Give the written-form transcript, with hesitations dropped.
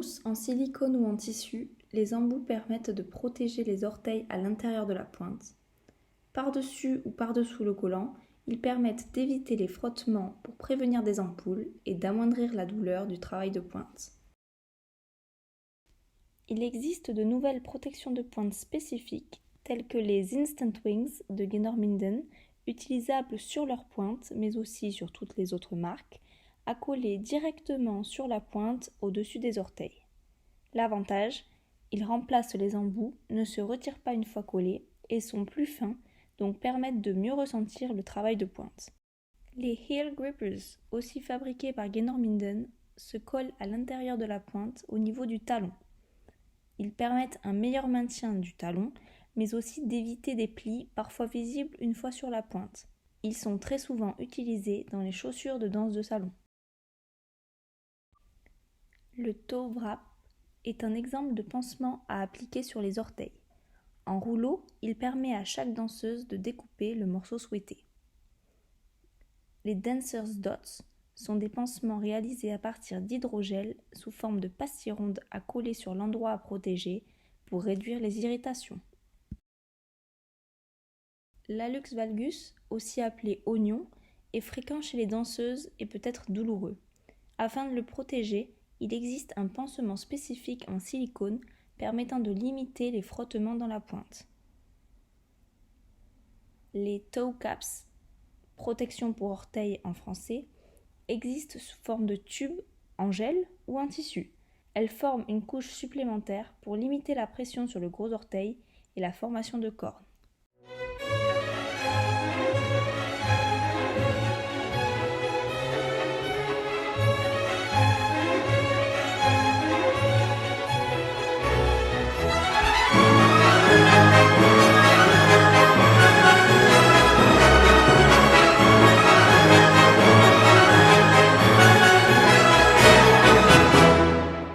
mousse, en silicone ou en tissu, les embouts permettent de protéger les orteils à l'intérieur de la pointe. Par-dessus ou par-dessous le collant, ils permettent d'éviter les frottements pour prévenir des ampoules et d'amoindrir la douleur du travail de pointe. Il existe de nouvelles protections de pointe spécifiques, telles que les Instant Wings de Genorminden, utilisables sur leur pointe, mais aussi sur toutes les autres marques, accolées directement sur la pointe au-dessus des orteils. L'avantage, ils remplacent les embouts, ne se retirent pas une fois collés et sont plus fins, donc permettent de mieux ressentir le travail de pointe. Les Heel Grippers, aussi fabriqués par Genorminden, se collent à l'intérieur de la pointe au niveau du talon. Ils permettent un meilleur maintien du talon, mais aussi d'éviter des plis parfois visibles une fois sur la pointe. Ils sont très souvent utilisés dans les chaussures de danse de salon. Le toe wrap est un exemple de pansement à appliquer sur les orteils. En rouleau, il permet à chaque danseuse de découper le morceau souhaité. Les Dancer's Dots sont des pansements réalisés à partir d'hydrogel sous forme de pastilles rondes à coller sur l'endroit à protéger pour réduire les irritations. L'hallux valgus, aussi appelé oignon, est fréquent chez les danseuses et peut être douloureux. Afin de le protéger, il existe un pansement spécifique en silicone permettant de limiter les frottements dans la pointe. Les toe caps, protection pour orteils en français, existent sous forme de tube en gel ou en tissu. Elles forment une couche supplémentaire pour limiter la pression sur le gros orteil et la formation de cornes.